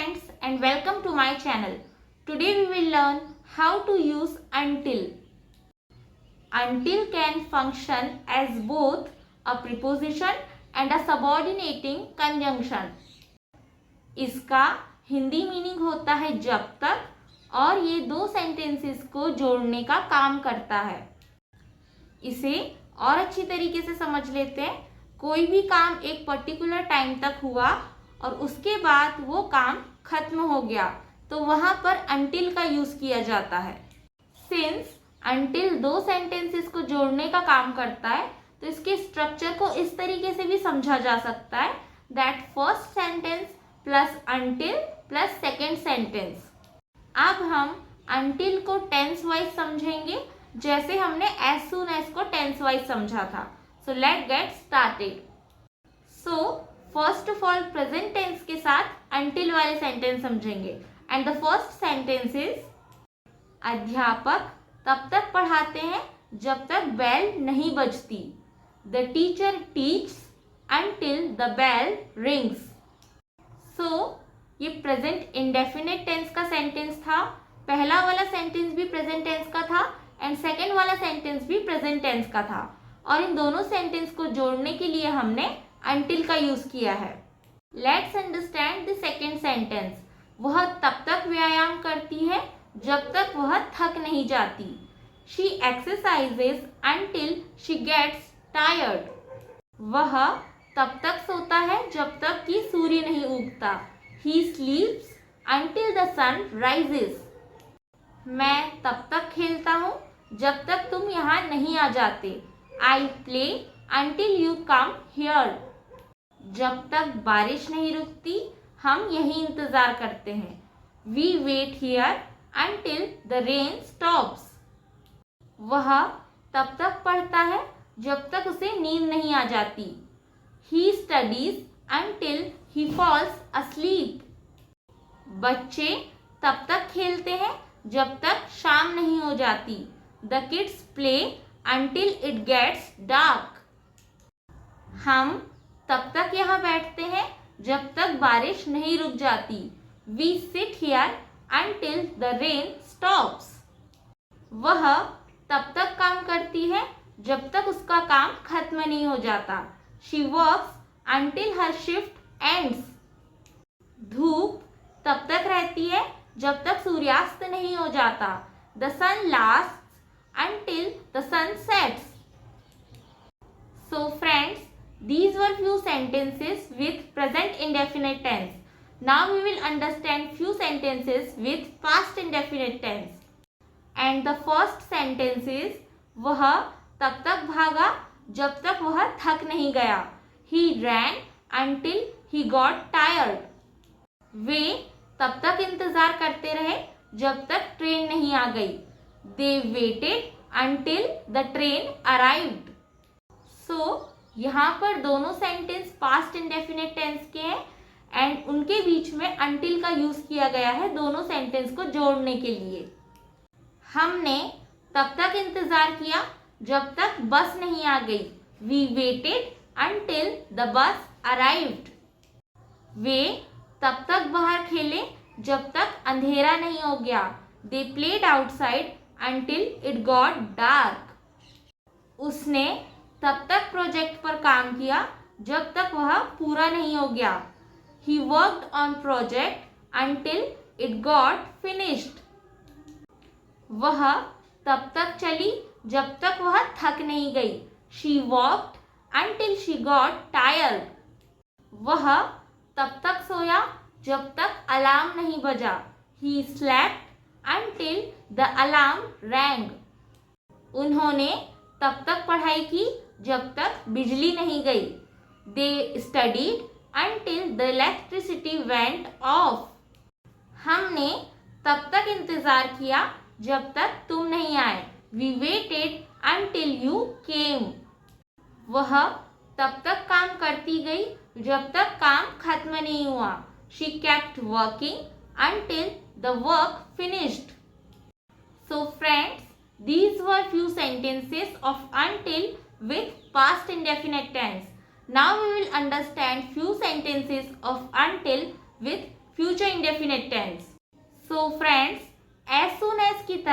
friends and welcome to my channel. Today we will learn how to use until. Until can function as both a preposition and a subordinating conjunction. इसका Hindi meaning होता है जब तक और ये दो sentences को जोड़ने का काम करता है. इसे और अच्छी तरीके से समझ लेते हैं. कोई भी काम एक पर्टिकुलर टाइम तक हुआ और उसके बाद वो काम खत्म हो गया तो वहाँ पर until का यूज़ किया जाता है. सिंस until दो सेंटेंसेस को जोड़ने का काम करता है तो इसके स्ट्रक्चर को इस तरीके से भी समझा जा सकता है that first sentence plus until plus second sentence. अब हम until को टेंस वाइज समझेंगे जैसे हमने as soon as को टेंस वाइज समझा था. So let get started. So first of all present tense के साथ until वाले सेंटेंस समझेंगे. And the first sentence is अध्यापक तब तक पढ़ाते हैं जब तक बेल नहीं बजती. The teacher teaches until the bell rings. So ये प्रेजेंट इंडेफिनिट टेंस का सेंटेंस था. पहला वाला सेंटेंस भी प्रेजेंट टेंस का था एंड सेकेंड वाला सेंटेंस भी प्रेजेंट टेंस का था और इन दोनों सेंटेंस को जोड़ने के लिए हमने until का यूज किया है. Let's understand the second sentence. वह तब तक व्यायाम करती है जब तक वह थक नहीं जाती. She exercises until she gets tired. वह तब तक सोता है जब तक कि सूर्य नहीं उगता. He sleeps until the sun rises. मैं तब तक खेलता हूँ जब तक तुम यहाँ नहीं आ जाते. I play until you come here. जब तक बारिश नहीं रुकती हम यही इंतज़ार करते हैं. We wait here until the rain stops. वह तब तक पढ़ता है जब तक उसे नींद नहीं आ जाती. He studies until he falls asleep. बच्चे तब तक खेलते हैं जब तक शाम नहीं हो जाती. The kids play until it gets dark. हम तब तक यहाँ बैठते हैं जब तक बारिश नहीं रुक जाती. We sit here until the rain stops. वह तब तक काम करती है जब तक उसका काम खत्म नहीं हो जाता. She works until her shift ends. धूप तब तक रहती है जब तक सूर्यास्त नहीं हो जाता. The sun lasts until the sun sets. So friends, these were few sentences with present indefinite tense. Now we will understand few sentences with past indefinite tense. And the first sentence is वह तब तक भागा जब तक वह थक नहीं गया. He ran until he got tired. वे तब तक इंतजार करते रहे जब तक ट्रेन नहीं आ गई. They waited until the train arrived. So यहाँ पर दोनों सेंटेंस पास्ट इंडेफिनिट टेंस के हैं एंड उनके बीच में until का यूज किया गया है दोनों सेंटेंस को जोड़ने के लिए. हमने तब तक इंतजार किया जब तक बस नहीं आ गई. We waited until the bus arrived. वे तब तक बाहर खेले जब तक अंधेरा नहीं हो गया. They played outside until it got dark. उसने तब तक प्रोजेक्ट पर काम किया जब तक वह पूरा नहीं हो गया. He worked on project until it got finished. वह तब तक चली जब तक वह थक नहीं गई. She walked until she got tired. वह तब तक सोया जब तक अलार्म नहीं बजा. He slept until the alarm rang. उन्होंने तब तक पढ़ाई की जब तक बिजली नहीं गई. They studied until the electricity went off. हमने तब तक इंतज़ार किया जब तक तुम नहीं आए. We waited until you came. वह तब तक काम करती गई जब तक काम खत्म नहीं हुआ. She kept working until the work finished. So friends, these were few sentences of until with past indefinite tense. Now we will understand few sentences of until with future indefinite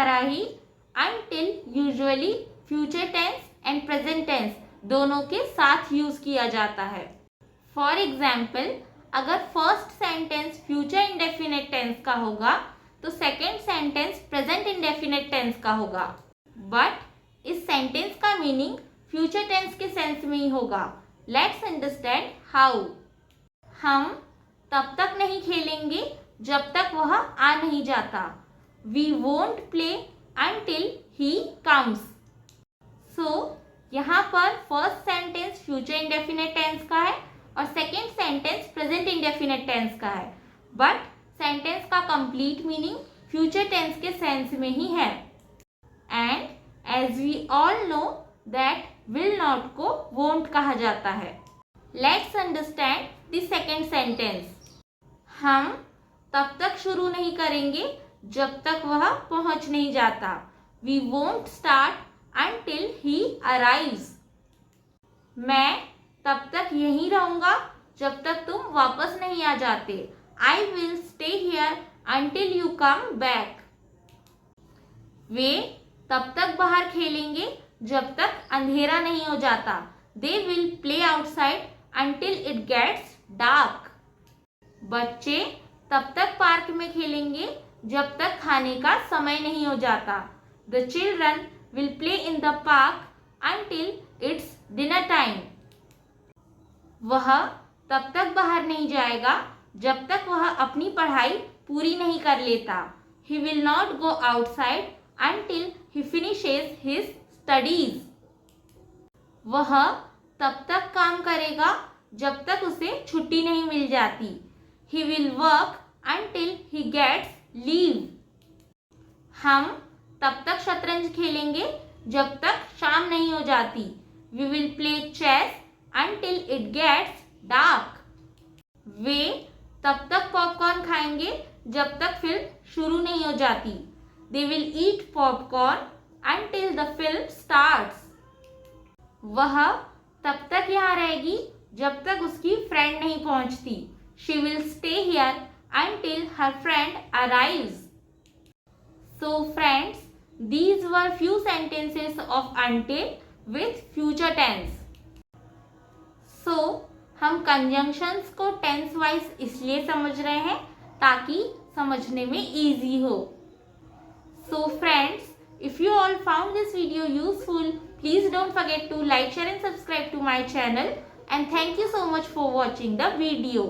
द्वारा ही until usually future tense and present tense दोनों के साथ use किया जाता है। For example, अगर first sentence future indefinite tense का होगा तो second sentence present indefinite tense का होगा, बट इस सेंटेंस का मीनिंग फ्यूचर टेंस के सेंस में ही होगा। Let's understand how. हम तब तक नहीं खेलेंगे जब तक वह आ नहीं जाता। We won't play until he comes। सो यहाँ पर first sentence future indefinite tense का है और second sentence present indefinite tense का है, बट सेंटेंस का कंप्लीट मीनिंग फ्यूचर टेंस के सेंस में ही है। And as we all know that will not को वोंट कहा जाता है। Let's understand the second sentence. हम तब तक शुरू नहीं करेंगे जब तक वह पहुंच नहीं जाता। We won't start until he arrives। मैं तब तक यहीं रहूंगा जब तक तुम वापस नहीं आ जाते। I will stay here until you come back। वे तब तक बाहर खेलेंगे जब तक अंधेरा नहीं हो जाता। They will play outside until it gets dark। बच्चे तब तक पार्क में खेलेंगे जब तक खाने का समय नहीं हो जाता। The children will play in the park until it's dinner time। वह तब तक बाहर नहीं जाएगा जब तक वह अपनी पढ़ाई पूरी नहीं कर लेता। He will not go outside until he finishes his studies। वह तब तक काम करेगा जब तक उसे छुट्टी नहीं मिल जाती। He will work until he gets leave। हम तब तक शतरंज खेलेंगे जब तक शाम नहीं हो जाती। We will play chess until it gets dark। वे तब तक पॉपकॉर्न खाएंगे जब तक फिल्म शुरू नहीं हो जाती। They will eat popcorn until the film starts। वह तब तक यहाँ रहेगी जब तक उसकी फ्रेंड नहीं पहुंचती। She will stay here until her friend arrives। So friends, these were few sentences of until with future tense। So हम conjunctions को tense wise इसलिए समझ रहे हैं ताकि समझने में easy हो। So friends, if you all found this video useful, please don't forget to like, share and subscribe to my channel, and thank you so much for watching the video।